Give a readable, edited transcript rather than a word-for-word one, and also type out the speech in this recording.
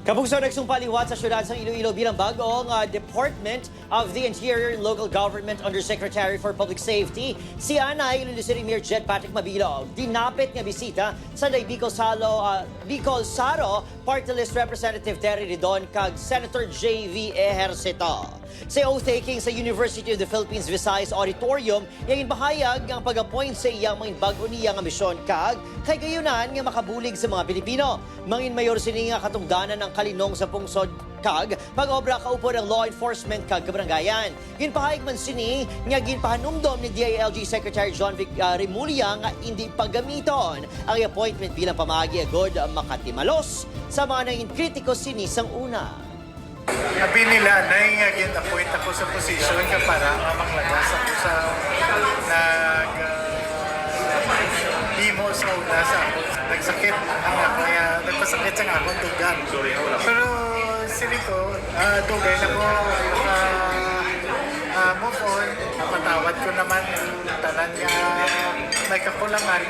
Kabugso nagsumpaliwat sa syudad ng Iloilo bilang bagong Department of the Interior and Local Government Undersecretary for Public Safety, si Anay Iloilo City Mayor Jed Patrick Mabilog. Dinapit nga bisita sa Bicol Saro Party List Representative Terry Ridon kag Senator J.V. Ejercito. Sa oath-taking sa University of the Philippines Visayas Auditorium, yung bahayag ang pag-appoint sa iyang mga bago niya nga misyon kag kay gayunan nga makabulig sa mga Pilipino. Mangin mayor sini nga katungdanan ng kalinong sa pungsod kag pag-obra kaupo ng law enforcement kag kabarangayan. Ginpahayag man sini nga ginpahanumdom ni DILG Secretary John Vic Remulla nga hindi paggamiton ang appointment bilang pamaagi agod makatimalos sa mga nanging kritiko sini sang una. Sabi nila, nai-appoint ako sa position ka para manglagas ako sa himo sa una sa ako. Nagsakit ang kaya nagpasakit sa akong dugan. Pero sili ko, dugay na ko move on. Napatawad ko naman tanan nga may kakulangan.